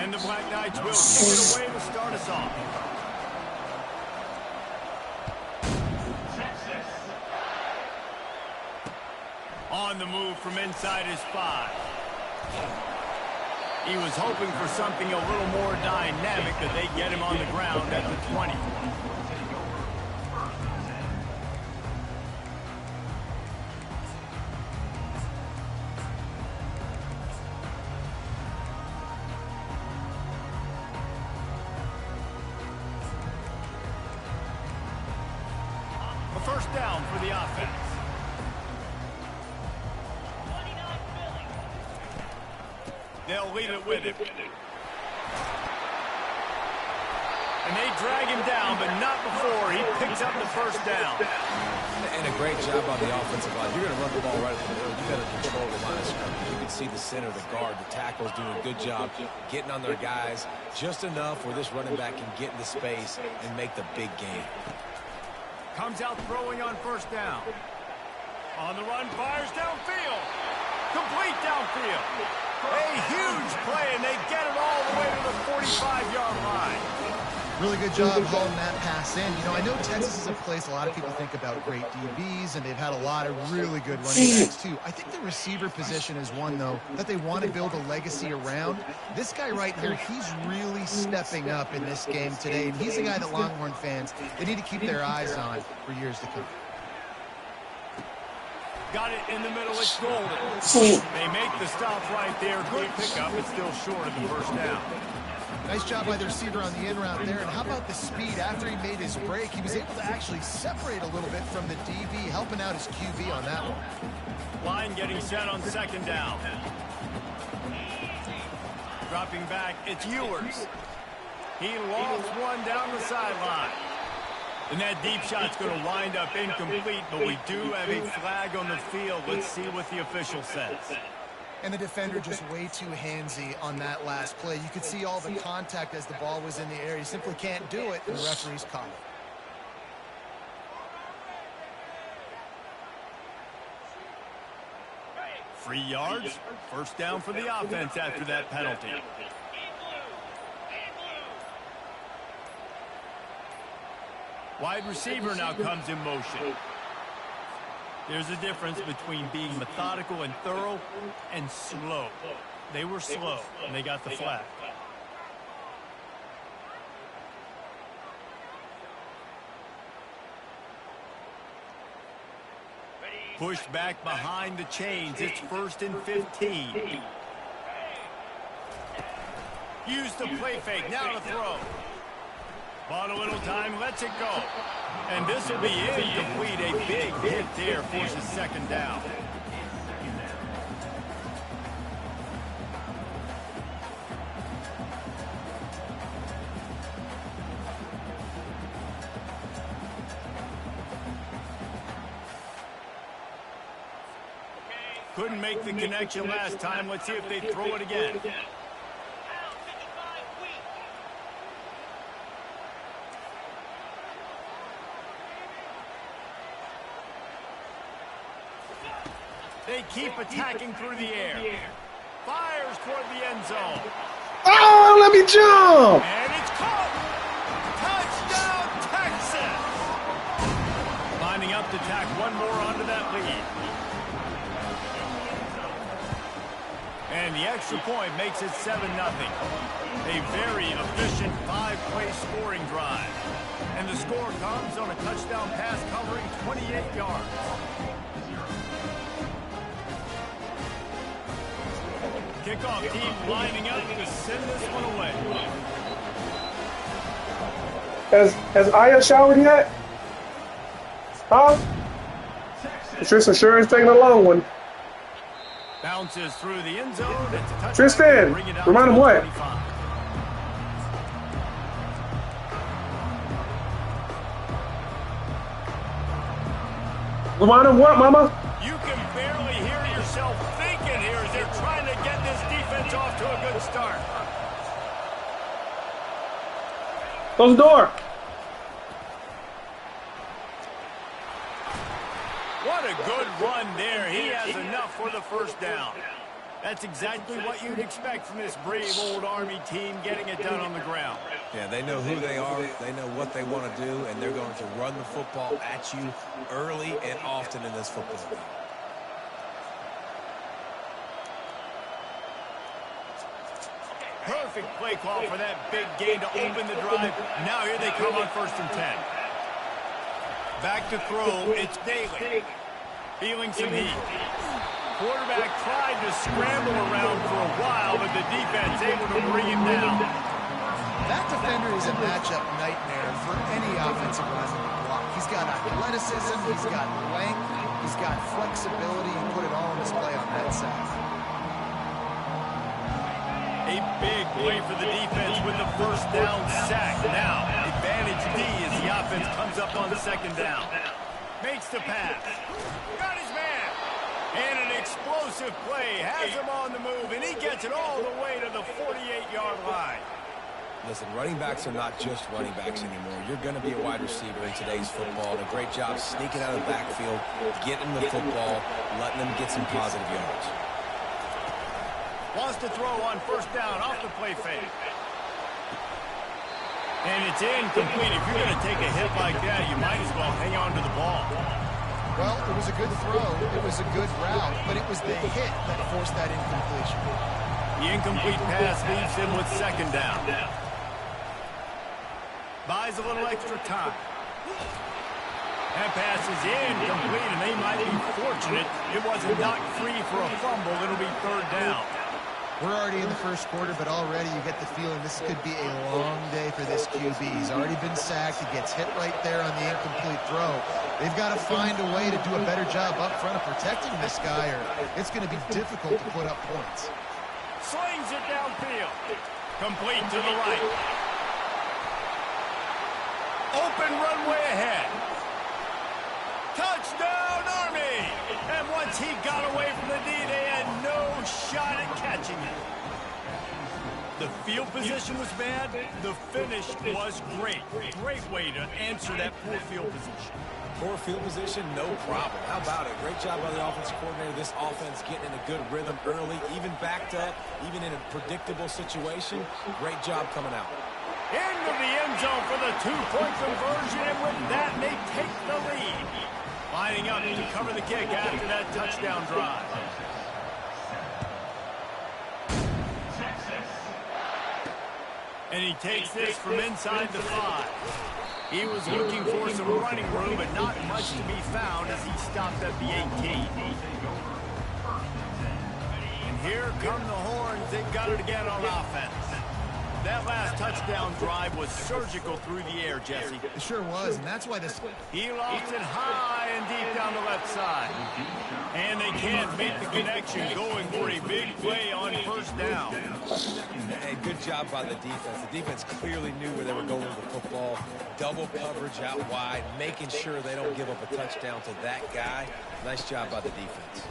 And the Black Knights will kick it away to start us off. On the move from inside his 5. He was hoping for something a little more dynamic, that they get him on the ground at the 20. A first down for the offense. They'll lead it with him. And they drag him down, but not before he picks up the first down. And a great job on the offensive line. You're going to run the ball right at the middle. You got to control the line of scrimmage. You can see the center, the guard, the tackles doing a good job getting on their guys just enough where this running back can get into space and make the big game. Comes out throwing on first down. On the run, fires downfield. Complete downfield. A huge play, and they get it all the way to the 45-yard line. Really good job hauling that pass in. You know, I know Texas is a place a lot of people think about great DBs, and they've had a lot of really good running backs, too. I think the receiver position is one, though, that they want to build a legacy around. This guy right here, he's really stepping up in this game today, and he's a guy that Longhorn fans, they need to keep their eyes on for years to come. Got it in the middle, it's golden. They make the stop right there. Good pickup, but still short of the first down. Nice job by the receiver on the in route there. And how about the speed? After he made his break, he was able to actually separate a little bit from the DB, helping out his QB on that one. Line getting set on second down. Dropping back, it's Ewers. He lost one down the sideline. And that deep shot's going to wind up incomplete, but we do have a flag on the field. Let's see what the official says. And the defender just way too handsy on that last play. You could see all the contact as the ball was in the air. He simply can't do it, and the referee's caught it. Free yards, first down for the offense after that penalty. Wide receiver now comes in motion. There's a difference between being methodical and thorough and slow. They were slow, and they got the flag. Pushed back behind the chains. It's 1st and 15. Use the play fake. Now to throw. Bought a little time, lets it go. And this will be incomplete. A big hit there, forces second down. Couldn't make the connection last time. Let's see if they throw it again. They keep attacking through the air. Fires toward the end zone. Oh, let me jump! And it's caught. Touchdown, Texas! Lining up to tack one more onto that lead. And the extra point makes it 7-0. A very efficient 5-play scoring drive. And the score comes on a touchdown pass covering 28 yards. Kickoff team lining up to send this one away. Has Aya showered yet? Huh? Tristan sure is taking a long one. Bounces through the end zone. It's a touchdown. Tristan, remind him what? 25. Remind him what, Mama? You can barely hear yourself thinking here as they're trying to get this defense off to a good start. Close the door. What a good run there. He has enough for the first down. That's exactly what you'd expect from this brave old Army team getting it done on the ground. Yeah, they know who they are, they know what they want to do, and they're going to run the football at you early and often in this football game. Perfect play call for that big gain to open the drive. Now here they come on 1st and 10. Back to throw, it's Daly. Feeling some heat. Quarterback tried to scramble around for a while, but the defense able to bring him down. That defender is a matchup nightmare for any offensive lineman to block. He's got athleticism, he's got length, he's got flexibility. He put it all on display on that side. A big play for the defense with the 1st down sack. Now, advantage D as the offense comes up on 2nd down. Makes the pass. Got his man. And an explosive play. Has him on the move, and he gets it all the way to the 48-yard line. Listen, running backs are not just running backs anymore. You're going to be a wide receiver in today's football. And a great job sneaking out of the backfield, getting the football, letting them get some positive yards. Wants to throw on 1st down off the play fake. And it's incomplete. If you're going to take a hit like that, you might as well hang on to the ball. Well, it was a good throw. It was a good route, but it was the hit that forced that incompletion. The incomplete pass leaves him with 2nd down. Buys a little extra time. That pass is incomplete, and they might be fortunate it wasn't knocked free for a fumble. It'll be 3rd down. We're already in the 1st quarter, but already you get the feeling this could be a long day for this QB. He's already been sacked. He gets hit right there on the incomplete throw. They've got to find a way to do a better job up front of protecting this guy, or it's going to be difficult to put up points. Slings it downfield. Complete to the right. Open runway ahead. Touchdown, Army! And once he got away from the D, they had no shot at catching it. The field position was bad. The finish was great. Great way to answer that poor field position. Poor field position, no problem. How about it? Great job by the offensive coordinator. This offense getting in a good rhythm early, even backed up, even in a predictable situation. Great job coming out. Into the end zone for the 2-point conversion, and with that, they take the lead. Lining up to cover the kick after that touchdown drive. And he takes this from inside the 5. He was looking for some running room, but not much to be found as he stopped at the 18. And here come the horns. They've got it again on offense. That last touchdown drive was surgical through the air, Jesse. It sure was, and that's why this... He lost it high and deep down the left side. And they can't make the connection, going for a big play on 1st down. Hey, good job by the defense. The defense clearly knew where they were going with the football. Double coverage out wide, making sure they don't give up a touchdown to that guy. Nice job by the defense.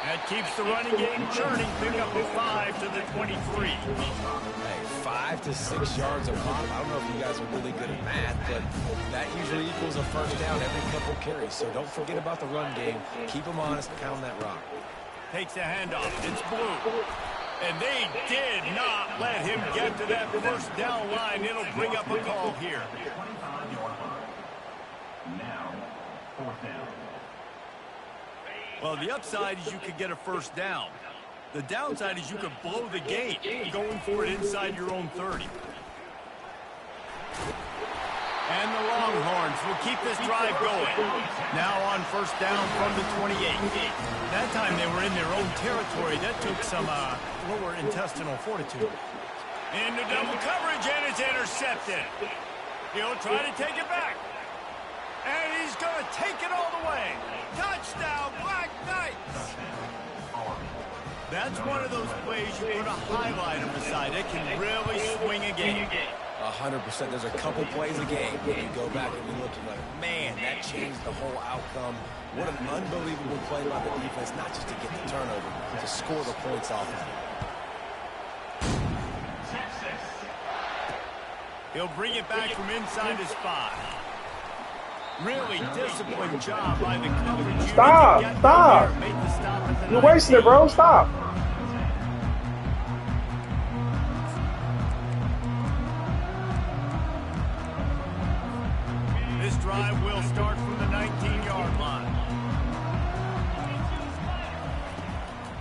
That keeps the running game churning. Pick up a 5 to the 23. Hey, 5 to 6 yards a pop. I don't know if you guys are really good at math, but that usually equals a 1st down every couple carries. So don't forget about the run game. Keep them honest, pound that rock. Takes the handoff. It's Blue. And they did not let him get to that 1st down line. It'll bring up a call here. Now, 4th down. Well, the upside is you could get a 1st down. The downside is you could blow the gate going for it inside your own 30. And the Longhorns will keep this drive going. Now on 1st down from the 28. That time they were in their own territory. That took some lower intestinal fortitude. Into double coverage, and it's intercepted. He'll try to take it back. And he's going to take it all the way. Touchdown, Black Knights. That's one of those plays you put a highlight on the side. It can really swing a game. 100%. There's a couple plays a game where you go back and you look and you're like, man, that changed the whole outcome. What an unbelievable play by the defense, not just to get the turnover, to score the points off of it. He'll bring it back from inside his 5. Really disciplined job by the coverage unit. Stop! Made the stop at the You're wasting it, bro. Stop. This drive will start from the 19-yard line.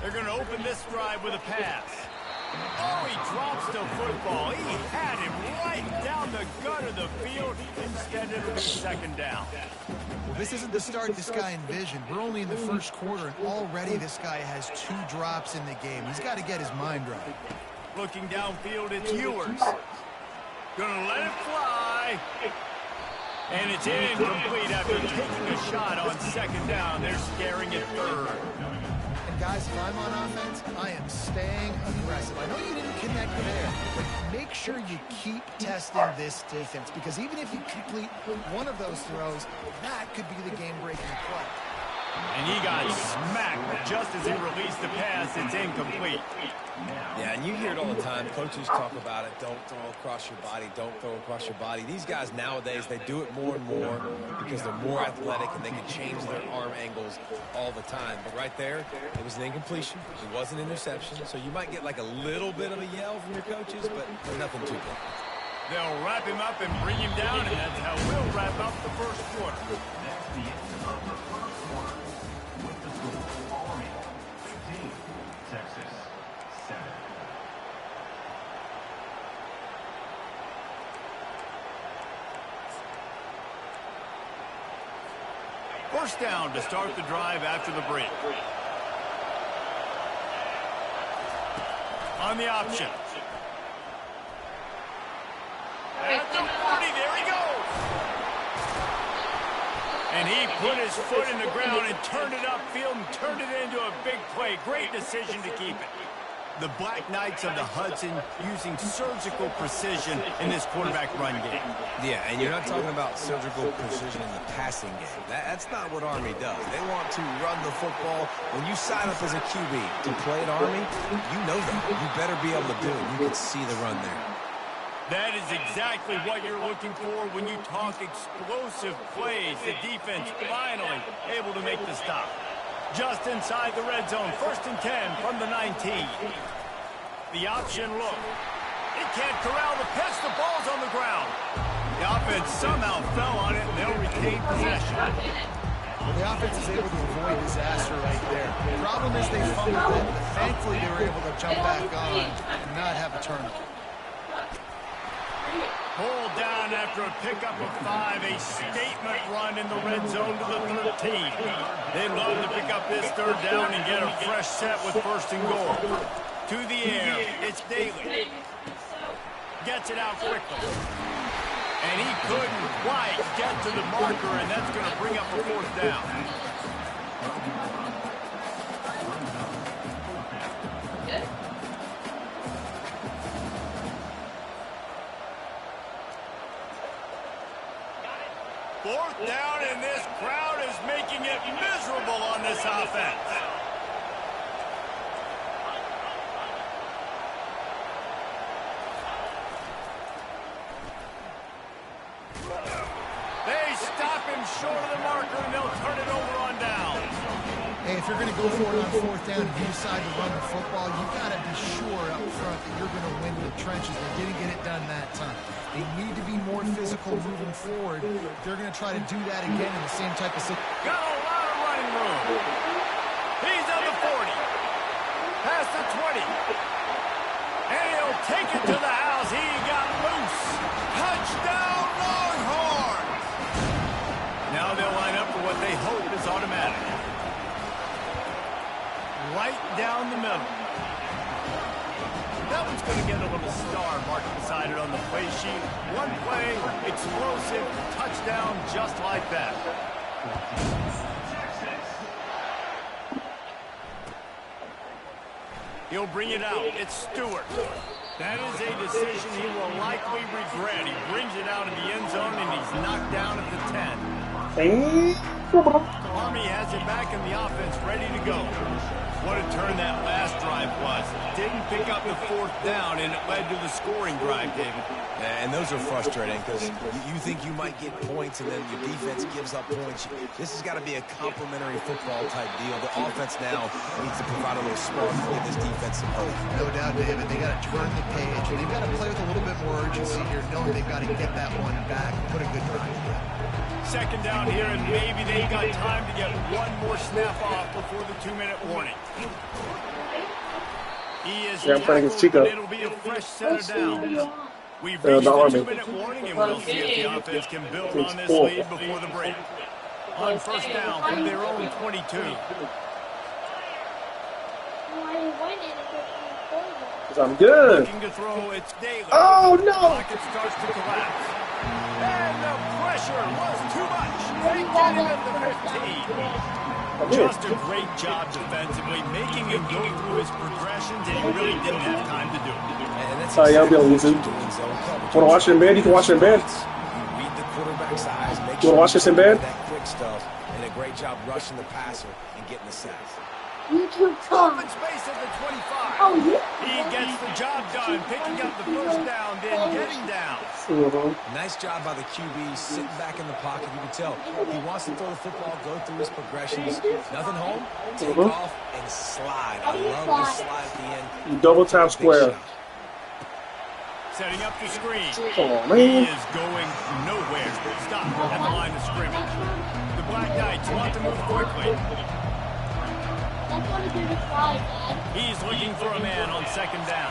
They're going to open this drive with a pass. Oh, he drops the football. He had him right down the gut of the field. Instead, it'll be second down. Well, this isn't the start this guy envisioned. We're only in the first quarter, and already this guy has 2 drops in the game. He's got to get his mind right. Looking downfield, it's Ewers. Gonna let it fly. And it's incomplete after taking a shot on second down. They're scaring at third. And guys, if I'm on offense, I am staying aggressive. I know you didn't connect there, but make sure you keep testing this defense, because even if you complete one of those throws, that could be the game-breaking play. And he got smacked just as he released the pass. It's incomplete. Yeah, and you hear it all the time. Coaches talk about it. Don't throw across your body. Don't throw across your body. These guys nowadays, they do it more and more because they're more athletic and they can change their arm angles all the time. But right there, it was an incompletion. It was an interception. So you might get like a little bit of a yell from your coaches, but nothing too big. They'll wrap him up and bring him down, and that's how we'll wrap up the first quarter. That's the end of the first quarter. With the score, Army 15, Texas 7. First down to start the drive after the break. On the option. At the 40, there he goes. And he put his foot in the ground and turned it upfield and turned it into a big play. Great decision to keep it. The Black Knights of the Hudson using surgical precision in this quarterback run game. Yeah, and you're not talking about surgical precision in the passing game. That's not what Army does. They want to run the football. When you sign up as a QB to play at Army, you know that. You better be able to do it. You can see the run there. That is exactly what you're looking for when you talk explosive plays. The defense finally able to make the stop. Just inside the red zone, 1st and 10 from the 19. The option look. It can't corral the pitch. The ball's on the ground. The offense somehow fell on it, and they'll retain possession. Well, the offense is able to avoid disaster right there. The problem is they fumbled it, but thankfully they were able to jump back on and not have a turnover. Pulled down after a pickup of 5, a statement run in the red zone to the 13. They'd love to pick up this third down and get a fresh set with 1st and goal. To the air, it's Daly. Gets it out quickly. And he couldn't quite get to the marker, and that's going to bring up a 4th down. Fourth down, and this crowd is making it miserable on this offense. They stop him short of the marker, and they'll turn it over on down. Hey, if you're going to go for it on 4th down and you decide to run the football, you've got to be sure up front that you're going to win the trenches. They didn't get it done that time. They need to be more physical moving forward. They're going to try to do that again in the same type of situation. Got a lot of running room. He's on the 40. Past the 20. And he'll take it to the house. He got loose. Touchdown, Longhorns. Now they'll line up for what they hope is automatic. Right down the middle. That one's going to get a little star marked beside it on the play sheet. One play, explosive, touchdown, just like that. He'll bring it out. It's Stewart. That is a decision he will likely regret. He brings it out of the end zone, and he's knocked down at the 10. Army has it back in the offense, ready to go. What a turn that last drive was. Didn't pick up the 4th down, and it led to the scoring drive, David. And those are frustrating because you think you might get points and then your defense gives up points. This has got to be a complementary football type deal. The offense now needs to provide a little spark to give this defense some hope. No doubt, David. They got to turn the page, and they've got to play with a little bit more urgency here, knowing they've got to get that one back and put a good drive together. Second down here, and maybe they got time to get one more snap off before the 2-minute warning. He is tackled, but it'll be a fresh set of downs. We've reached the 2-minute warning, and we'll see if the offense can build on this lead before the break. On first down from their own 22. I'm good. Looking to throw, it's Daly. Oh, no. Pocket starts to collapse. And the pressure was too much. They get him at the 15. Just a great job defensively, making him go through his progressions, and he really didn't have time to do it. And that's I'll be able to use it. Want to watch it in bed? You can watch it in bed. You read the quarterback's eyes. Make You want to watch this in bed? that quick stuff, and a great job rushing the passer and getting the sack. YouTube Open time. space at the 25. Oh, yeah. He gets the job done, picking up the first down, then getting down. Nice job by the QB, sitting back in the pocket. You can tell he wants to throw the football, go through his progressions. Nothing home, take off and slide. I love the slide at the end. You double tap square. Setting up the screen. Oh, He man. is going nowhere. Stop at the line of scrimmage. The Black Knights want to move quickly. That's what it is, Dad. He's looking for a man on second down.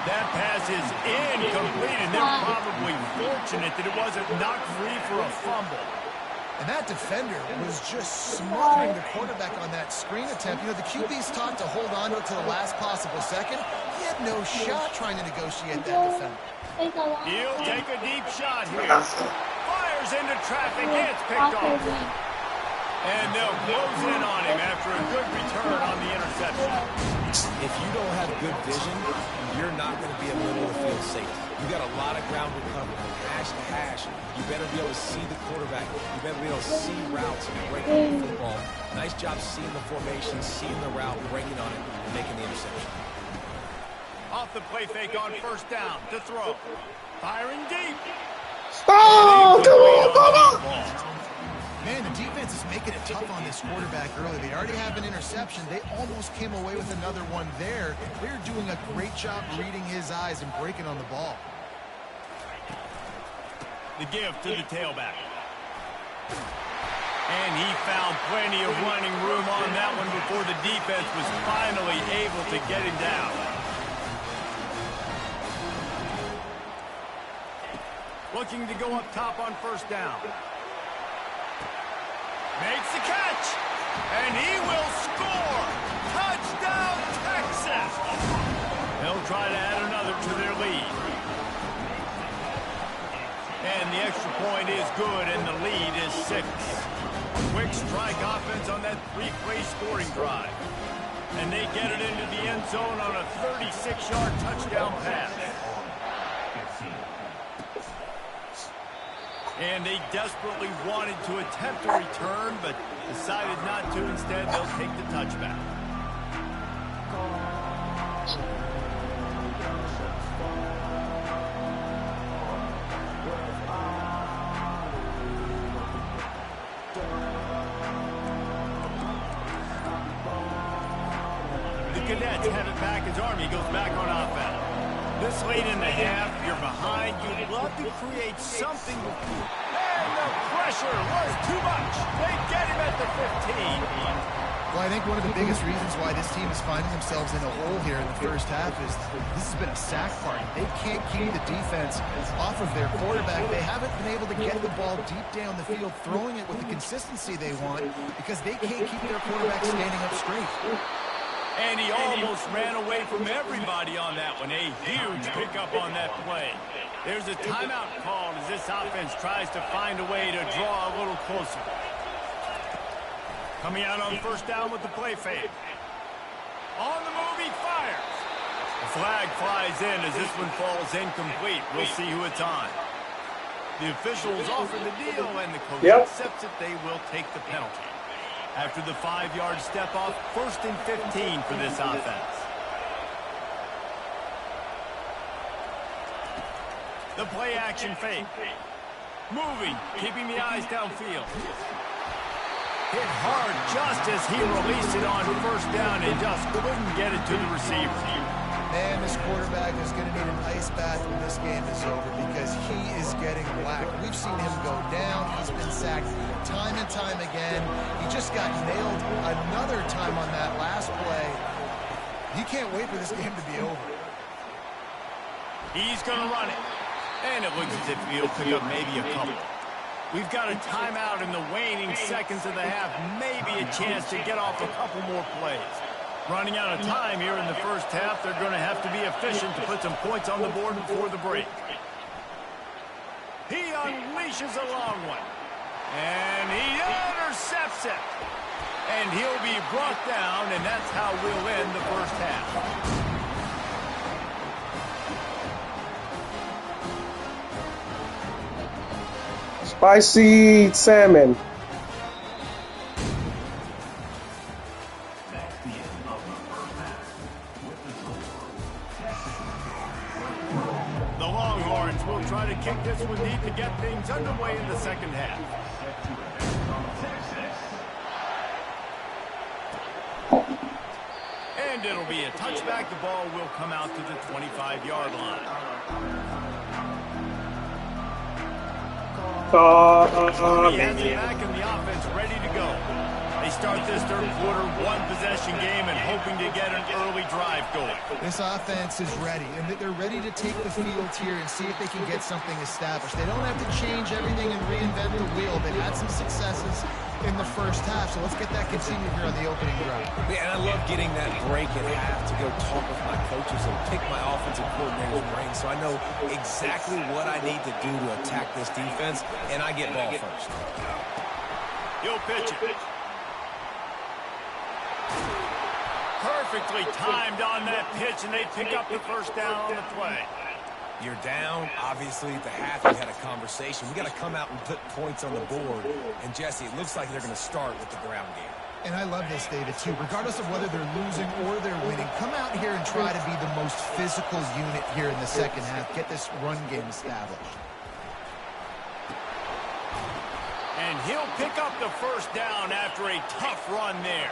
That pass is incomplete, and they're probably fortunate that it wasn't knocked free for a fumble. And that defender was just smothering the quarterback on that screen attempt. You know, the QB's taught to hold on to it to the last possible second. He had no shot trying to negotiate that defender. He'll take a deep shot here. Fires into traffic. It's picked off. And they'll close in on him after a good return on the interception. If you don't have good vision, you're not going to be a middle of the field safety. You got a lot of ground to cover from hash to hash. You better be able to see the quarterback. You better be able to see routes and break on the football. Nice job seeing the formation, seeing the route, breaking on it, and making the interception. Off the play fake on first down to throw. Firing deep. Oh, come on. Man, the defense is making it tough on this quarterback early. They already have an interception. They almost came away with another one there. They're doing a great job reading his eyes and breaking on the ball. The give to the tailback. And he found plenty of running room on that one before the defense was finally able to get him down. Looking to go up top on first down. Makes the catch, and he will score. Touchdown, Texas. They'll try to add another to their lead. And the extra point is good, and the lead is 6. Quick strike offense on that 3-play scoring drive. And they get it into the end zone on a 36-yard touchdown pass. And they desperately wanted to attempt a return, but decided not to. Instead, they'll take the touchback. The Cadets have it back as Army goes back on offense. This late in the half, you're behind. You'd love to create something. And the pressure was too much. They get him at the 15. Well, I think one of the biggest reasons why this team is finding themselves in a hole here in the first half is this has been a sack party. They can't keep the defense off of their quarterback. They haven't been able to get the ball deep down the field, throwing it with the consistency they want because they can't keep their quarterback standing up straight. And he almost ran away from everybody on that one. A huge pickup on that play. There's a timeout called as this offense tries to find a way to draw a little closer. Coming out on first down with the play fake. On the move, he fires. The flag flies in as this one falls incomplete. We'll see who it's on. The officials offer the deal, and the coach Yep. accepts it. They will take the penalty. After the 5-yard step off, 1st and 15 for this offense. The play action fake. Moving, keeping the eyes downfield. Hit hard just as he released it on 1st down and just couldn't get it to the receiver. Man, this quarterback is going to need an ice bath when this game is over because he is getting whacked. We've seen him go down. He's been sacked time and time again. He just got nailed another time on that last play. You can't wait for this game to be over. He's going to run it. And it looks as if he'll pick up maybe a couple. We've got a timeout in the waning seconds of the half. Maybe a chance to get off a couple more plays. Running out of time here in the first half, they're going to have to be efficient to put some points on the board before the break. He unleashes a long one. And he intercepts it. And he'll be brought down, and that's how we'll end the first half. Spicy salmon. The Longhorns will try to kick this one deep to get things underway in the second half. And it'll be a touchback. The ball will come out to the 25-yard line. He has it back in the offense ready to go. They start this third quarter one-possession game and hoping to get an early drive going. This offense is ready, and they're ready to take the field here and see if they can get something established. They don't have to change everything and reinvent the wheel. They've had some successes in the first half, so let's get that continued here on the opening drive. Yeah, and I love getting that break at half to go talk with my coaches and pick my offensive coordinator's brain so I know exactly what I need to do to attack this defense, and I get ball first. He'll pitch it. Perfectly timed on that pitch, and they pick up the first down on the play. You're down. Obviously, at the half, we had a conversation. We got to come out and put points on the board. And, Jesse, it looks like they're going to start with the ground game. And I love this, David, too. Regardless of whether they're losing or they're winning, come out here and try to be the most physical unit here in the second half. Get this run game established. And he'll pick up the first down after a tough run there.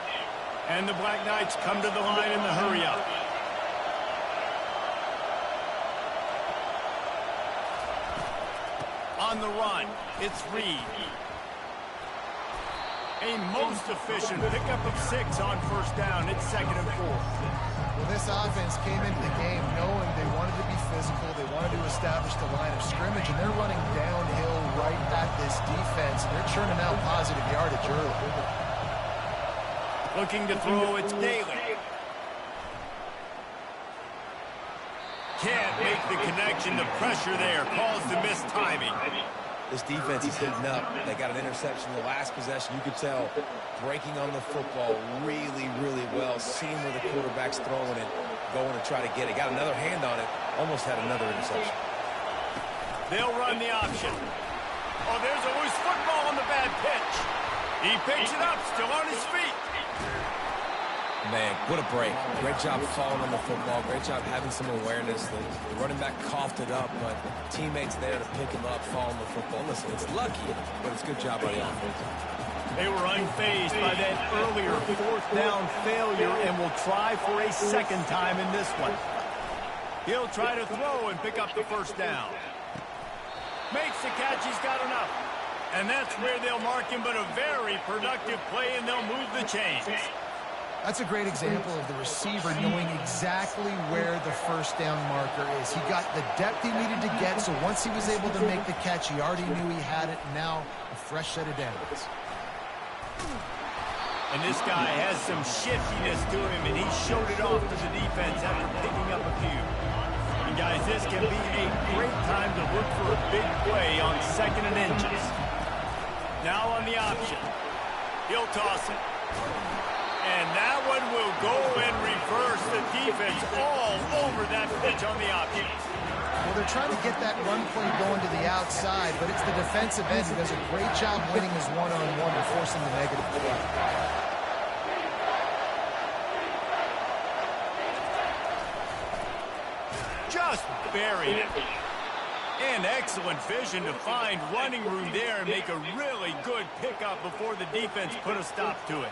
And the Black Knights come to the line in the hurry-up. On the run, it's Reed. A most efficient pickup of 6 on first down. It's 2nd and 4. Well, this offense came into the game knowing they wanted to be physical. They wanted to establish the line of scrimmage, and they're running downhill right at this defense. And they're churning out positive yardage early. Looking to throw, it's Daly. Can't make the connection. The pressure there caused the missed timing. This defense is hitting up. They got an interception the last possession. You could tell breaking on the football really, really well. Seeing where the quarterback's throwing it, going to try to get it. Got another hand on it. Almost had another interception. They'll run the option. Oh, there's a loose football on the bad pitch. He picks it up, still on his feet. Man, what a break. Great job falling on the football. Great job having some awareness. The running back coughed it up, but teammates there to pick him up, fall on the football. Listen, it's lucky, but it's a good job by the offense. They were unfazed by that earlier 4th down failure and will try for a second time in this one. He'll try to throw and pick up the first down. Makes the catch, he's got enough. And that's where they'll mark him, but a very productive play, and they'll move the chains. That's a great example of the receiver knowing exactly where the first down marker is. He got the depth he needed to get, so once he was able to make the catch, he already knew he had it, and now a fresh set of downs. And this guy has some shiftiness to him, and he showed it off to the defense after picking up a few. And guys, this can be a great time to look for a big play on 2nd and inches. Now on the option. He'll toss it. And that one will go and reverse the defense all over that pitch on the option. Well, they're trying to get that run play going to the outside, but it's the defensive end who does a great job winning his one-on-one and forcing the negative play. Just buried it. And excellent vision to find running room there and make a really good pickup before the defense put a stop to it.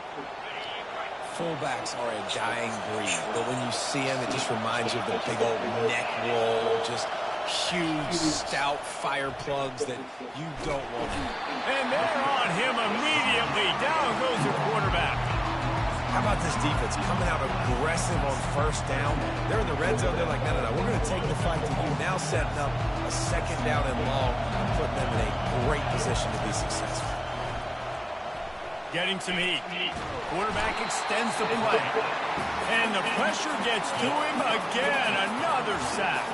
Fullbacks are a dying breed, but when you see them, it just reminds you of the big old neck roll, just huge, stout fire plugs that you don't want. And they're on him immediately. Down goes the quarterback. How about this defense coming out aggressive on first down? They're in the red zone. They're like, no, we're going to take the fight to you. Now setting up a second down and long and putting them in a great position to be successful. Getting some heat. Quarterback extends the play. And the pressure gets to him again. Another sack.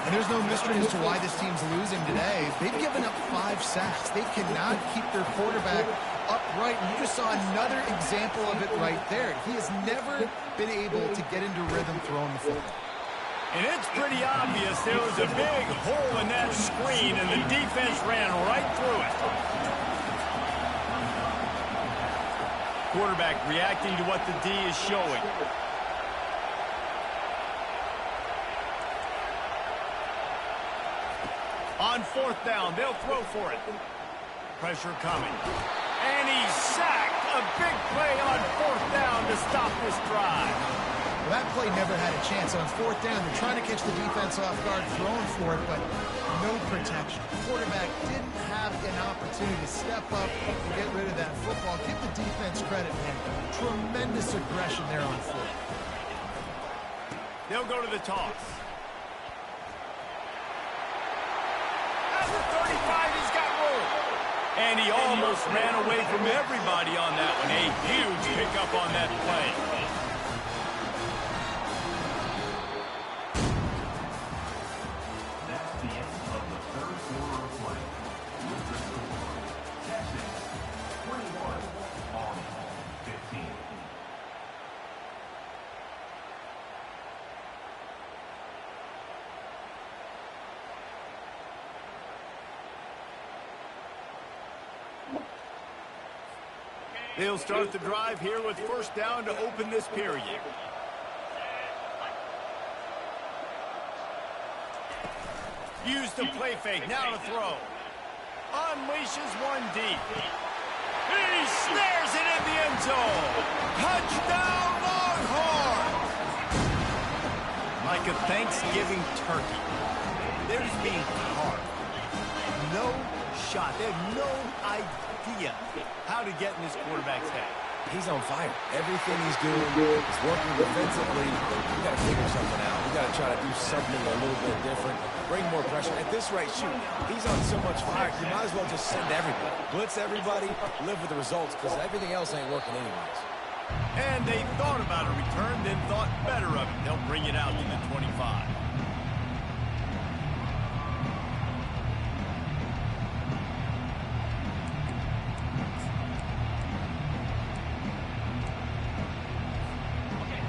And there's no mystery as to why this team's losing today. They've given up 5 sacks. They cannot keep their quarterback upright. And you just saw another example of it right there. He has never been able to get into rhythm throwing the football. And it's pretty obvious there was a big hole in that screen, and the defense ran right through it. Quarterback reacting to what the D is showing. On fourth down, they'll throw for it. Pressure coming. And he's sacked. A big play on fourth down to stop this drive. Well, that play never had a chance. On fourth down, they're trying to catch the defense off guard, throwing for it, but no protection. The quarterback didn't have an opportunity to step up and get rid of that football. Give the defense credit, man. Tremendous aggression there on fourth. They'll go to the toss. At the 35, he's got room. And he almost ran away from everybody on that one. A huge pickup on that play. That's the end of the third quarter of play. With the score, Texas 21, Army 15. They'll start the drive here with first down to open this period. Use the play fake, now to throw. Unleashes one deep. He snares it in the end zone. Touchdown, Longhorn! Like a Thanksgiving turkey. They're just being carved. No shot. They have no idea how to get in this quarterback's head. He's on fire. Everything he's doing is working defensively. We got to figure something out. We got to try to do something a little bit different. Bring more pressure. At this rate, shoot, he's on so much fire, you might as well just send everybody. Blitz everybody, live with the results, because everything else ain't working anyways. And they thought about a return, then thought better of it. They'll bring it out to the 25.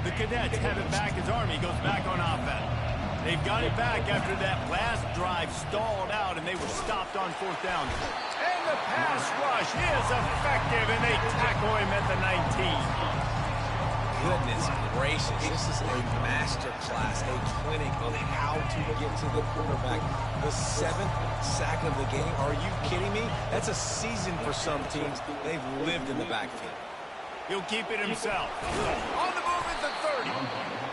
The Cadets have it back as Army goes back on offense. They've got it back after that last drive stalled out and they were stopped on fourth down. And the pass rush is effective and they tackle him at the 19. Goodness gracious, this is a master class, a clinic on how to get to the quarterback. The 7th sack of the game, are you kidding me? That's a season for some teams. They've lived in the backfield. He'll keep it himself. On the move at the 30.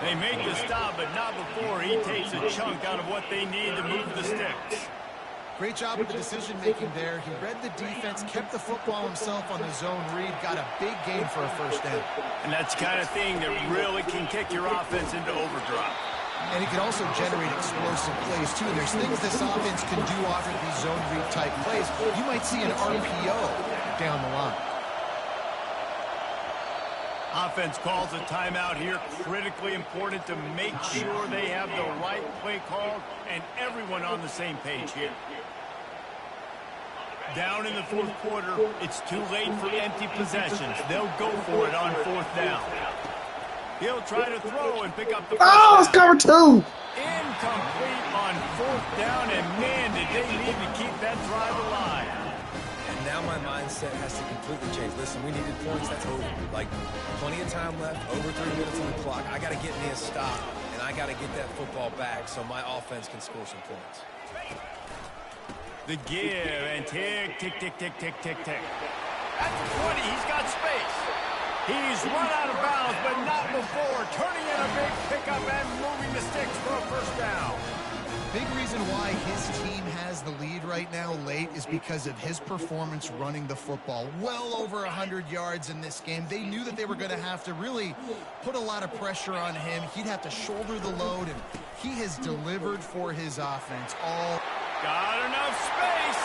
They make the stop, but not before he takes a chunk out of what they need to move the sticks. Great job with the decision-making there. He read the defense, kept the football himself on the zone read, got a big gain for a first down. And that's the kind of thing that really can kick your offense into overdrive. And it can also generate explosive plays, too. And there's things this offense can do off of these zone read-type plays. You might see an RPO down the line. Offense calls a timeout here. Critically important to make sure they have the right play called and everyone on the same page here. Down in the fourth quarter, it's too late for empty possessions. They'll go for it on fourth down. He'll try to throw and pick up the first Oh, it's down. cover 2. Incomplete on 4th down, and man, did they need to keep that drive alive. And now my mindset has to completely change. Listen, we needed points. That's over. Like, plenty of time left, over 3 minutes on the clock. I got to get me a stop, and I got to get that football back so my offense can score some points. The give, and tick, tick, tick, tick, tick, tick, tick. At the 20, he's got space. He's run out of bounds, but not before. Turning in a big pickup and moving the sticks for a 1st down. Big reason why his team has the lead right now late is because of his performance running the football. Well over 100 yards in this game. They knew that they were going to have to really put a lot of pressure on him. He'd have to shoulder the load, and he has delivered for his offense all. Got enough space.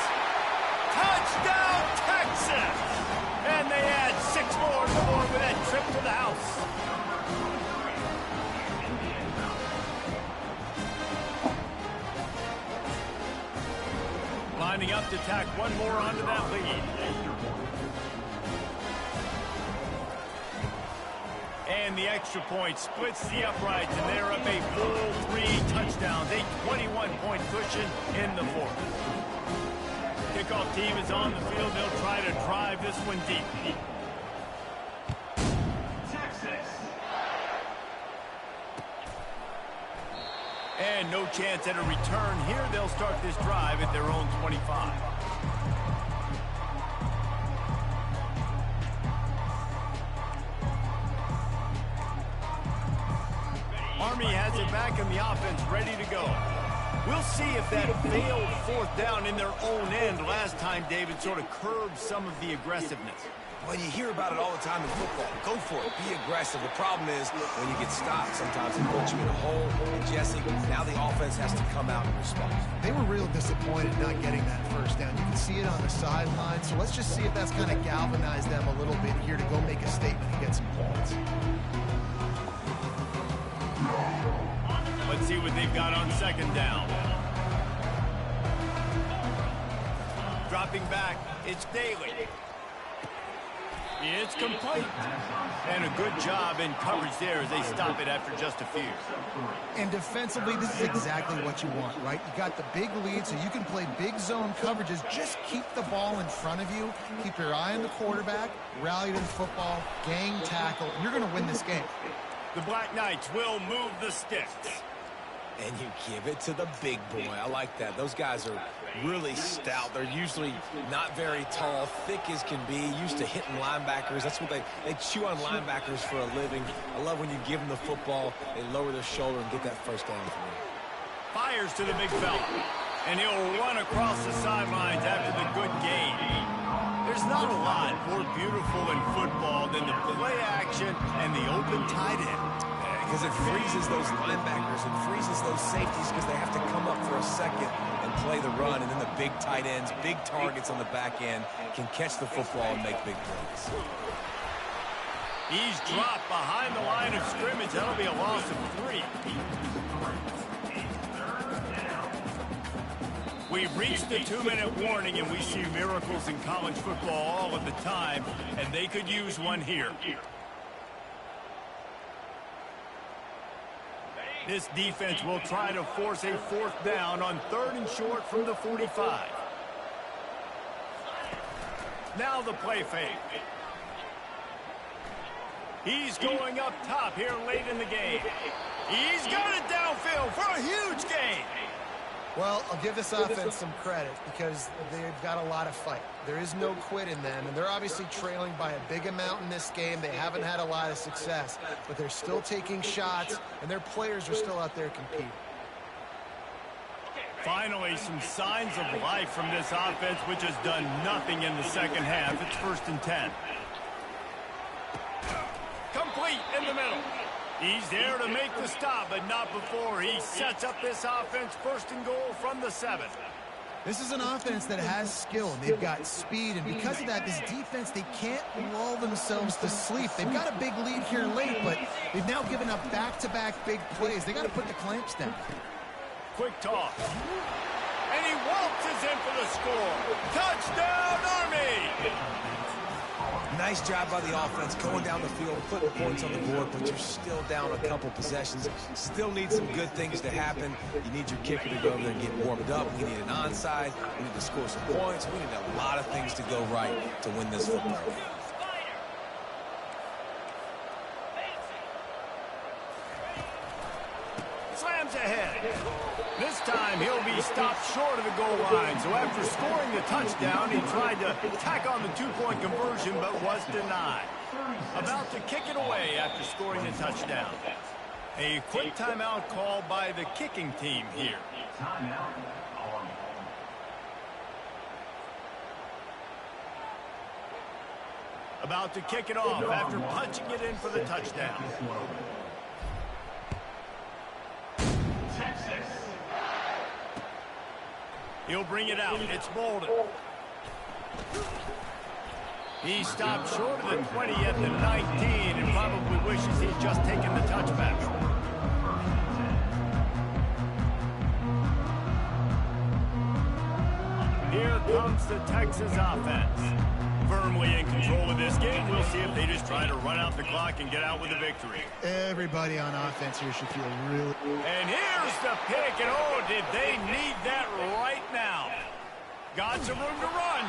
Touchdown, Texas! And they add 6 more to the board with that trip to the house. Lining up to tack one more onto that lead. And the extra point splits the uprights, and they're up a full 3 touchdowns, a 21-point cushion in the 4th. Kickoff team is on the field. They'll try to drive this one deep. Texas. And no chance at a return here. They'll start this drive at their own 25. Army has it back in the offense, ready to go. We'll see if that failed 4th down in their own end last time, David, sort of curbed some of the aggressiveness. Well, you hear about it all the time in football. Go for it. Be aggressive. The problem is when you get stopped, sometimes it puts you in a hole. And, Jesse, now the offense has to come out and respond. They were real disappointed not getting that 1st down. You can see it on the sideline. So let's just see if that's kind of galvanized them a little bit here to go make a statement and get some points. Let's see what they've got on 2nd down. Dropping back, it's Daly. It's complete. And a good job in coverage there as they stop it after just a few. And defensively, this is exactly what you want, right? You got the big lead, so you can play big zone coverages. Just keep the ball in front of you. Keep your eye on the quarterback. Rally to the football. Gang tackle. You're going to win this game. The Black Knights will move the sticks. And you give it to the big boy. I like that. Those guys are really stout. They're usually not very tall, thick as can be, used to hitting linebackers. That's what they chew on linebackers for a living. I love when you give them the football, they lower their shoulder and get that 1st down for me. Fires to the big fella. And he'll run across the sidelines after the good gain. There's not a lot more beautiful in football than the play action and the open tight end. Because it freezes those linebackers, it freezes those safeties because they have to come up for a second and play the run, and then the big tight ends, big targets on the back end can catch the football and make big plays. He's dropped behind the line of scrimmage. That'll be a loss of 3. We've reached the 2-minute warning, and we see miracles in college football all of the time, and they could use one here. This defense will try to force a 4th down on 3rd and short from the 45. Now the play fake. He's going up top here late in the game. He's got it downfield for a huge gain. Well, I'll give this offense some credit because they've got a lot of fight. There is no quit in them, and they're obviously trailing by a big amount in this game. They haven't had a lot of success, but they're still taking shots, and their players are still out there competing. Finally, some signs of life from this offense, which has done nothing in the 2nd half. It's 1st and 10. Complete in the middle. He's there to make the stop, but not before he sets up this offense 1st and goal from the 7. This is an offense that has skill, and they've got speed, and because of that, this defense, they can't lull themselves to sleep. They've got a big lead here late, but they've now given up back-to-back big plays. They got to put the clamps down. Quick toss. And he waltzes in for the score. Touchdown, Army! Nice job by the offense, going down the field, putting points on the board, but you're still down a couple possessions. Still need some good things to happen. You need your kicker to go over there and get warmed up. We need an onside. We need to score some points. We need a lot of things to go right to win this football game. Slams ahead. This time he'll be stopped short of the goal line. So after scoring the touchdown, he tried to tack on the two-point conversion but was denied. About to kick it away after scoring the touchdown. A quick timeout called by the kicking team here. Timeout on. About to kick it off after punching it in for the touchdown. Texas. He'll bring it out. It's Bolden. He stopped short of the 20 at the 19 and probably wishes he'd just taken the touchback. Here comes the Texas offense. Firmly in control of this game. We'll see if they just try to run out the clock and get out with a victory. Everybody on offense here should feel really... And here's the pick, and oh, did they need that right now. Got some room to run.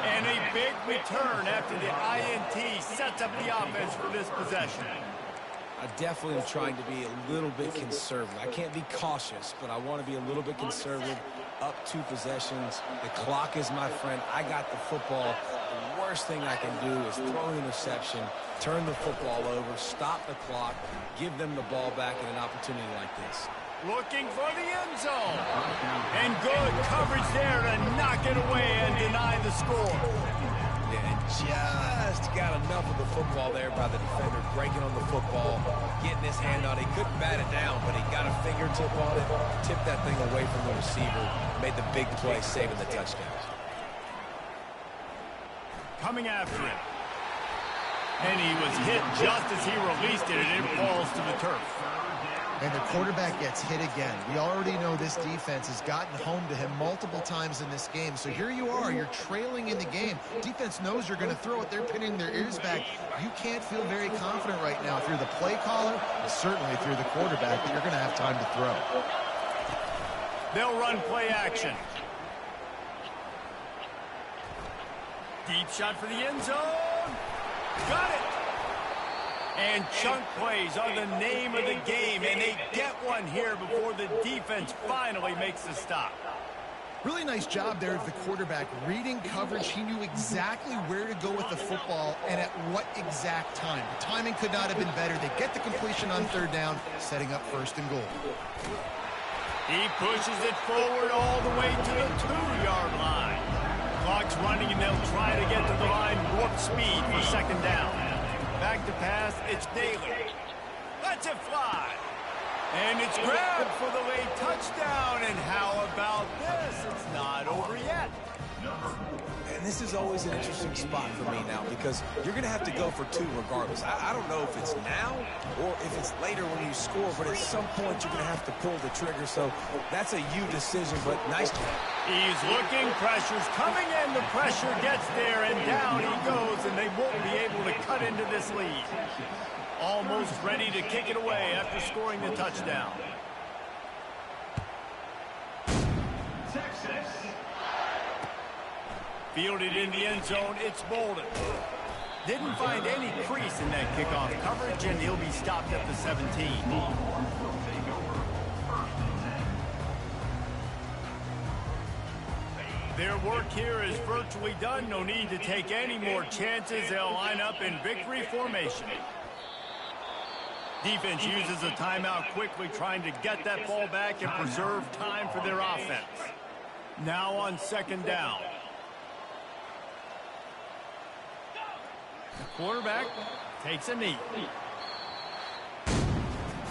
And a big return after the INT sets up the offense for this possession. I definitely am trying to be a little bit conservative. I can't be cautious, but I want to be a little bit conservative. Up 2 possessions. The clock is my friend. I got the football. The worst thing I can do is throw an interception, turn the football over, stop the clock, give them the ball back in an opportunity like this. Looking for the end zone. And good coverage there to knock it away and deny the score. Yeah, and just got enough of the football there by the defender, breaking on the football, getting his hand on it. He couldn't bat it down, but he got a fingertip on it, tipped that thing away from the receiver, made the big play, saving the touchdown. Coming after him. And he was hit just as he released it, and it falls to the turf. And the quarterback gets hit again. We already know this defense has gotten home to him multiple times in this game. So here you are, you're trailing in the game. Defense knows you're going to throw it. They're pinning their ears back. You can't feel very confident right now. If you're the play caller, and certainly if you're the quarterback, you're going to have time to throw. They'll run play action. Deep shot for the end zone. Got it. And chunk plays are the name of the game, and they get one here before the defense finally makes the stop. Really nice job there of the quarterback reading coverage. He knew exactly where to go with the football and at what exact time. The timing could not have been better. They get the completion on 3rd down, setting up 1st and goal. He pushes it forward all the way to the 2-yard line. Clock's running, and they'll try to get to the line warp speed for 2nd down. Back to pass, it's Daly. Lets it fly. And it's grabbed for the late touchdown. And how about this? It's not over yet. And this is always an interesting spot for me now because you're going to have to go for 2 regardless. I don't know if it's now or if it's later when you score, but at some point you're going to have to pull the trigger. So that's a you decision, but nice job. He's looking, pressure's coming in, the pressure gets there, and down he goes, and they won't be able to cut into this lead. Almost ready to kick it away after scoring the touchdown. Texas. Fielded in the end zone, it's Bolden. Didn't find any crease in that kickoff coverage, and he'll be stopped at the 17. Their work here is virtually done. No need to take any more chances. They'll line up in victory formation. Defense uses a timeout quickly, trying to get that ball back and preserve time for their offense. Now on 2nd down. The quarterback takes a knee.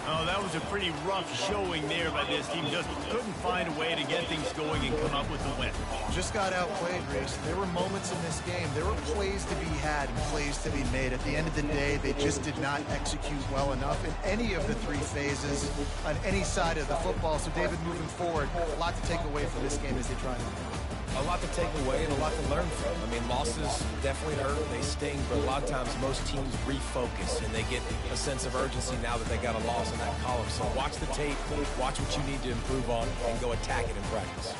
Oh, that was a pretty rough showing there by this team. Just couldn't find a way to get things going and come up with the win. Just got outplayed, Reese. There were moments in this game. There were plays to be had and plays to be made. At the end of the day, they just did not execute well enough in any of the 3 phases on any side of the football. So, David, moving forward, a lot to take away from this game as they try to win. A lot to take away and a lot to learn from. I mean, losses definitely hurt. They sting, but a lot of times most teams refocus and they get a sense of urgency now that they got a loss in that column. So watch the tape, watch what you need to improve on, and go attack it in practice.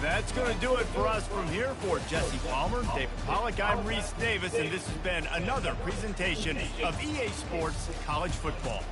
That's going to do it for us from here. For Jesse Palmer, David Pollack, I'm Reese Davis, and this has been another presentation of EA Sports College Football.